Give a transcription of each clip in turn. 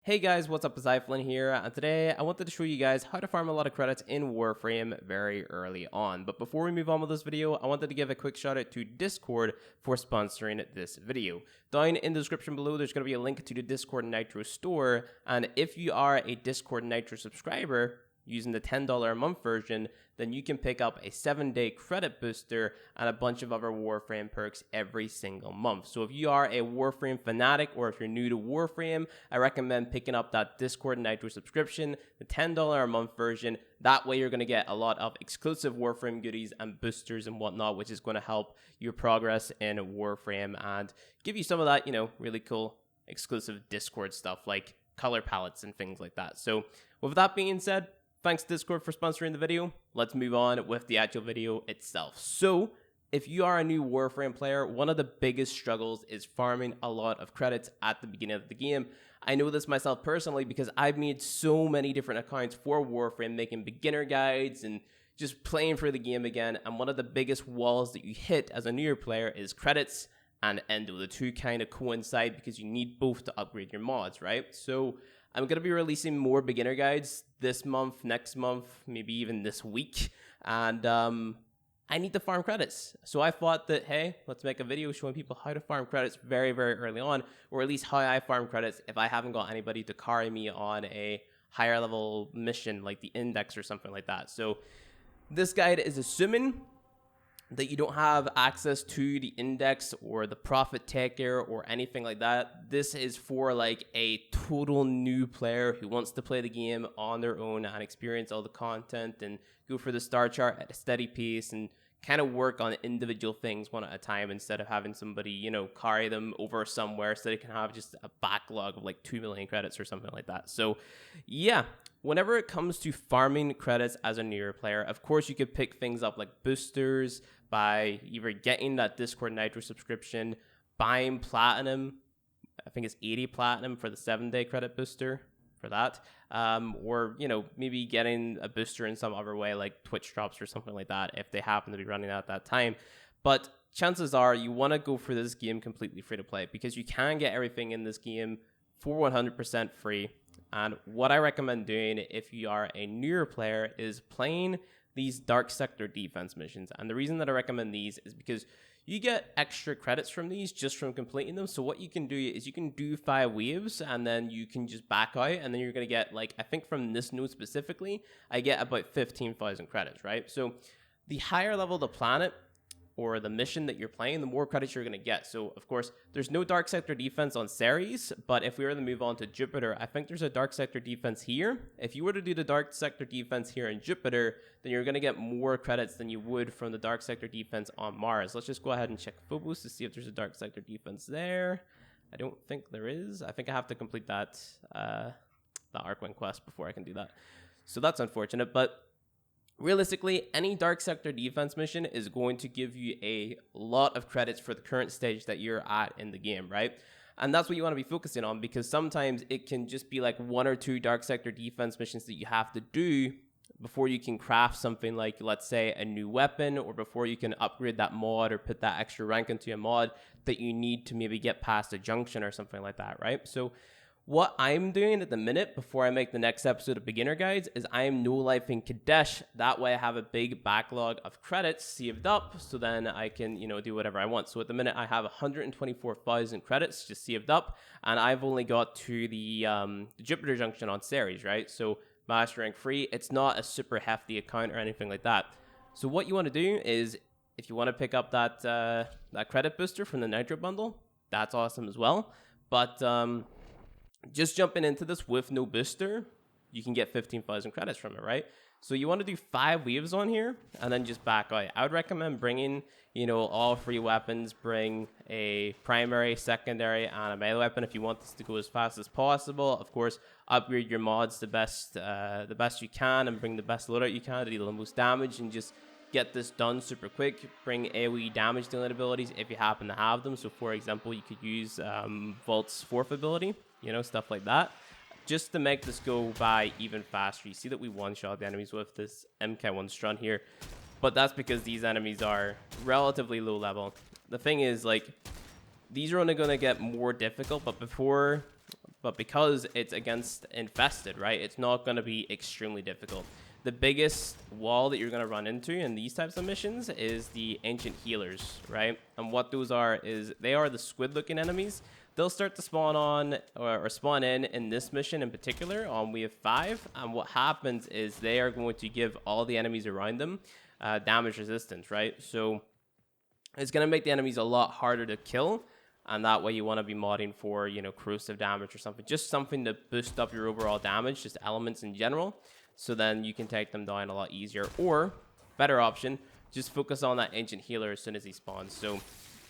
Hey guys, what's up? It's iFlynn here, and today I wanted to show you guys how to farm a lot of credits in Warframe very early on. But before we move on with this video, I wanted to give a quick shout out to Discord for sponsoring this video. Down in the description below, there's going to be a link to the Discord Nitro store, and if you are a Discord Nitro subscriber, using the $10 a month version, then you can pick up a 7-day credit booster and a bunch of other Warframe perks every single month. So if you are a Warframe fanatic or if you're new to Warframe, I recommend picking up that Discord Nitro subscription, the $10 a month version. That way you're going to get a lot of exclusive Warframe goodies and boosters and whatnot, which is going to help your progress in Warframe and give you some of that, really cool exclusive Discord stuff like color palettes and things like that. So with that being said, thanks Discord for sponsoring the video. Let's move on with the actual video itself. So, if you are a new Warframe player, one of the biggest struggles is farming a lot of credits at the beginning of the game. I know this myself personally because I've made so many different accounts for Warframe, making beginner guides and just playing for the game again. And one of the biggest walls that you hit as a newer player is credits and endo. The two kind of coincide because you need both to upgrade your mods, right? So, I'm going to be releasing more beginner guides this month, next month, maybe even this week. And I need to farm credits. So I thought that, hey, let's make a video showing people how to farm credits very, very early on. Or at least how I farm credits if I haven't got anybody to carry me on a higher level mission like the index or something like that. So this guide is assuming that you don't have access to the index or the profit taker or anything like that. This is for like a total new player who wants to play the game on their own and experience all the content and go for the star chart at a steady pace and kind of work on individual things one at a time instead of having somebody, carry them over somewhere so they can have just a backlog of like 2 million credits or something like that. So yeah, whenever it comes to farming credits as a newer player, of course you could pick things up like boosters by either getting that Discord Nitro subscription, buying platinum. I think it's 80 platinum for the 7-day credit booster for that. Or, maybe getting a booster in some other way like Twitch drops or something like that if they happen to be running at that time. But chances are you want to go for this game completely free to play because you can get everything in this game for 100% free. And what I recommend doing if you are a newer player is playing these dark sector defense missions. And the reason that I recommend these is because you get extra credits from these just from completing them. So what you can do is you can do 5 waves and then you can just back out and then you're going to get, like, I think from this node specifically, I get about 15,000 credits, right? So the higher level the planet or the mission that you're playing, the more credits you're going to get. So, of course, there's no Dark Sector defense on Ceres, but if we were to move on to Jupiter, I think there's a Dark Sector defense here. If you were to do the Dark Sector defense here in Jupiter, then you're going to get more credits than you would from the Dark Sector defense on Mars. Let's just go ahead and check Phobos to see if there's a Dark Sector defense there. I don't think there is. I think I have to complete that Arcwing quest before I can do that. So that's unfortunate, but realistically, any Dark Sector defense mission is going to give you a lot of credits for the current stage that you're at in the game, right? And that's what you want to be focusing on because sometimes it can just be like 1 or 2 Dark Sector defense missions that you have to do before you can craft something like, let's say, a new weapon or before you can upgrade that mod or put that extra rank into a mod that you need to maybe get past a junction or something like that, right? So what I'm doing at the minute before I make the next episode of Beginner Guides is I am no-lifing Kadesh. That way I have a big backlog of credits saved up so then I can, do whatever I want. So at the minute I have 124,000 credits just saved up and I've only got to the Jupiter Junction on Ceres, right? So Master Rank 3, it's not a super hefty account or anything like that. So what you want to do is if you want to pick up that credit booster from the Nitro bundle, that's awesome as well. But just jumping into this with no booster, you can get 15,000 credits from it, right? So you want to do 5 waves on here and then just back out. I would recommend bringing, all 3 weapons. Bring a primary, secondary, and a melee weapon if you want this to go as fast as possible. Of course, upgrade your mods the best you can and bring the best loadout you can to deal the most damage and just get this done super quick. Bring AoE damage dealing abilities if you happen to have them. So for example, you could use Vault's 4th ability, stuff like that, just to make this go by even faster. You see that we one-shot the enemies with this MK1 Strun here, but that's because these enemies are relatively low level. The thing is, like, these are only going to get more difficult, but before but because it's against infested, right, it's not going to be extremely difficult. The biggest wall that you're going to run into in these types of missions is the ancient healers, right? And what those are is they are the squid-looking enemies. They'll start to spawn on or spawn in this mission in particular on wave 5. And what happens is they are going to give all the enemies around them damage resistance, right? So it's going to make the enemies a lot harder to kill. And that way you want to be modding for, you know, corrosive damage or something. Just something to boost up your overall damage, just elements in general. So then you can take them down a lot easier. Or, better option, just focus on that ancient healer as soon as he spawns. So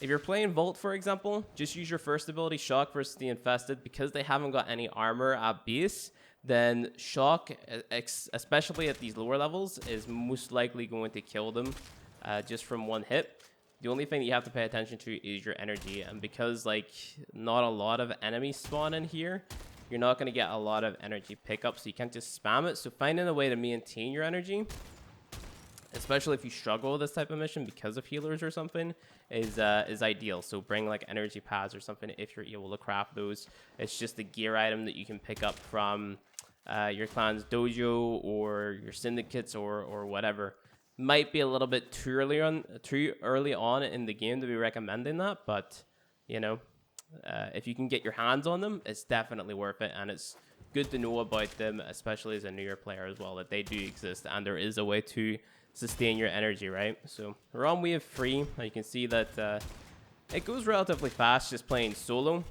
if you're playing Vault, for example, just use your first ability, Shock versus the Infested. Because they haven't got any armor at base, then Shock, especially at these lower levels, is most likely going to kill them just from one hit. The only thing that you have to pay attention to is your energy. And because, like, not a lot of enemies spawn in here, you're not going to get a lot of energy pickup, so you can't just spam it. So finding a way to maintain your energy, especially if you struggle with this type of mission because of healers or something, is ideal. So bring like energy pads or something if you're able to craft those. It's just a gear item that you can pick up from your clan's dojo or your syndicates or whatever. Might be a little bit too early on in the game to be recommending that, but you know, if you can get your hands on them, it's definitely worth it, and it's good to know about them, especially as a newer player as well, that they do exist and there is a way to sustain your energy, right? So we're on wave 3. You can see that it goes relatively fast just playing solo.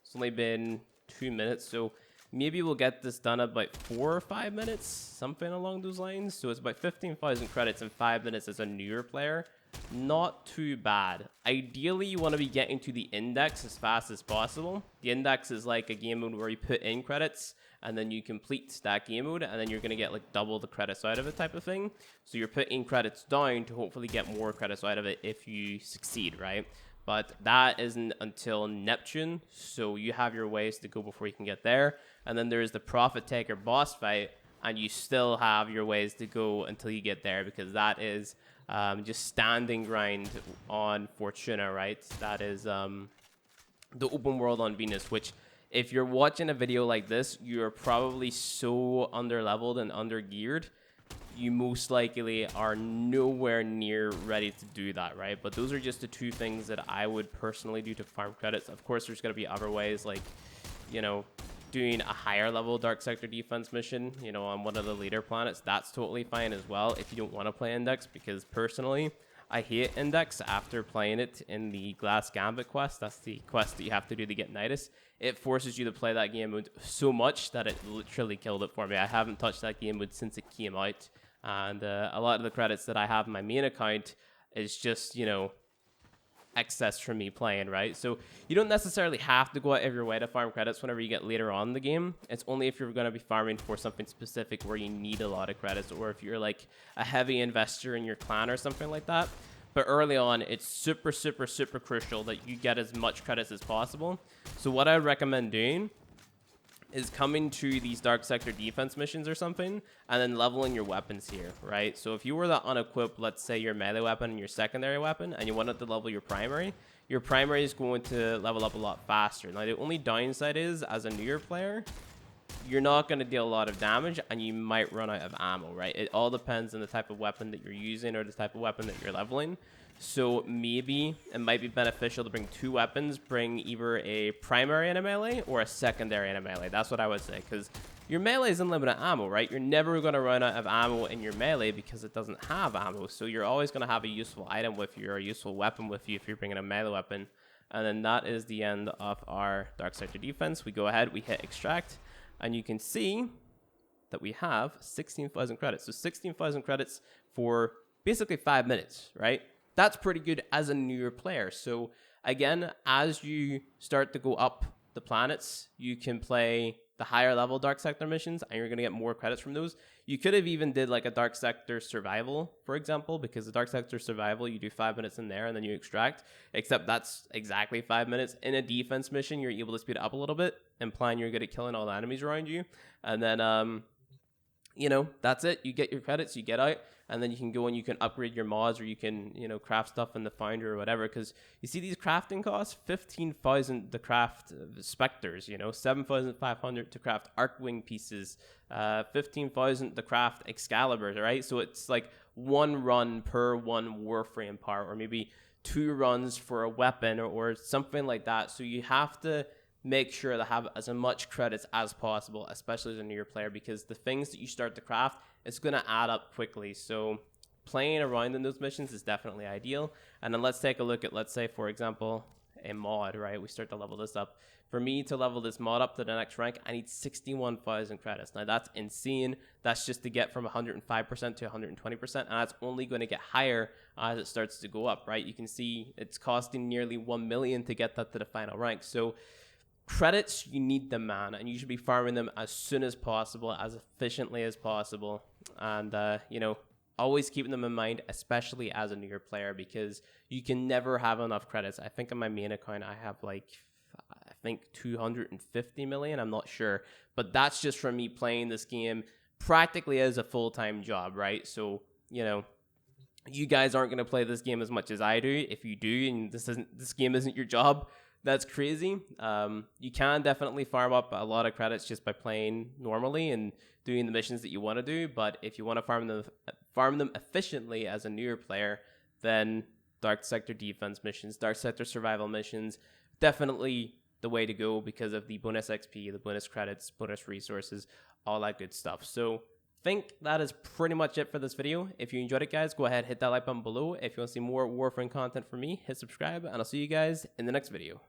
It's only been 2 minutes, so maybe we'll get this done in about 4 or 5 minutes, something along those lines. So it's about 15,000 credits in 5 minutes as a newer player. Not too bad. Ideally, you want to be getting to the index as fast as possible. The index is like a game mode where you put in credits and then you complete that game mode, and then you're going to get like double the credits out of it type of thing. So you're putting credits down to hopefully get more credits out of it if you succeed, right? But that isn't until Neptune, so you have your ways to go before you can get there. And then there's the Profit Taker boss fight, and you still have your ways to go until you get there, because that is just standing grind on Fortuna, right? That is the open world on Venus, which if you're watching a video like this, you're probably so under-leveled and under-geared, you most likely are nowhere near ready to do that, right? But those are just the two things that I would personally do to farm credits. Of course, there's going to be other ways, like, you know, doing a higher level Dark Sector defense mission, you know, on one of the later planets. That's totally fine as well if you don't want to play Index, because personally, I hate Index after playing it in the Glass Gambit quest. That's the quest that you have to do to get Nidus. It forces you to play that game mode so much that it literally killed it for me. I haven't touched that game mode since it came out. And a lot of the credits that I have in my main account is just, you know, excess from me playing, right? So you don't necessarily have to go out of your way to farm credits whenever you get later on in the game. It's only if you're going to be farming for something specific where you need a lot of credits, or if you're like a heavy investor in your clan or something like that. But early on, it's super, super, super crucial that you get as much credits as possible. So what I recommend doing is coming to these Dark Sector defense missions or something, and then leveling your weapons here, right? So if you were to unequip, let's say, your melee weapon and your secondary weapon, and you wanted to level your primary is going to level up a lot faster. Now, the only downside is, as a newer player, you're not going to deal a lot of damage, and you might run out of ammo, right? It all depends on the type of weapon that you're using or the type of weapon that you're leveling. So maybe it might be beneficial to bring two weapons, bring either a primary in a melee or a secondary in a melee. That's what I would say, because your melee is unlimited ammo, right? You're never going to run out of ammo in your melee because it doesn't have ammo. So you're always going to have a useful item with you, or a useful weapon with you if you're bringing a melee weapon. And then that is the end of our Dark Sector defense. We go ahead, we hit extract, and you can see that we have 16,000 credits. So 16,000 credits for basically 5 minutes, right? That's pretty good as a newer player. So again, as you start to go up the planets, you can play the higher level Dark Sector missions, and you're going to get more credits from those. You could have even did like a Dark Sector survival, for example, because the Dark Sector survival, you do 5 minutes in there and then you extract, except that's exactly 5 minutes. In a defense mission, you're able to speed it up a little bit, implying you're good at killing all the enemies around you. And then you know, that's it. You get your credits, you get out, and then you can go and you can upgrade your mods, or you can, you know, craft stuff in the Finder or whatever. Because you see these crafting costs, 15,000 to craft Spectres, you know, 7,500 to craft Arcwing pieces, 15,000 to craft Excaliburs, right? So it's like one run per one Warframe part, or maybe 2 runs for a weapon, or something like that. So you have to make sure to have as much credits as possible, especially as a newer player, because the things that you start to craft, it's going to add up quickly. So playing around in those missions is definitely ideal. And then let's take a look at, let's say, for example, a mod, right? We start to level this up. For me to level this mod up to the next rank, I need 61,000 credits. Now that's insane. That's just to get from 105% to 120%, and that's only going to get higher as it starts to go up, right? You can see it's costing nearly 1 million to get that to the final rank. So credits, you need them, man, and you should be farming them as soon as possible, as efficiently as possible, and you know, always keeping them in mind, especially as a newer player, because you can never have enough credits. I think on my main account I have like, I think 250 million, I'm not sure, but that's just from me playing this game practically as a full-time job, right? So, you know, you guys aren't going to play this game as much as I do. If you do, and this game isn't your job, that's crazy. You can definitely farm up a lot of credits just by playing normally and doing the missions that you want to do. But if you want to farm them efficiently as a newer player, then Dark Sector defense missions, Dark Sector survival missions, definitely the way to go, because of the bonus XP, the bonus credits, bonus resources, all that good stuff. So I think that is pretty much it for this video. If you enjoyed it, guys, go ahead, hit that like button below. If you want to see more Warframe content from me, hit subscribe, and I'll see you guys in the next video.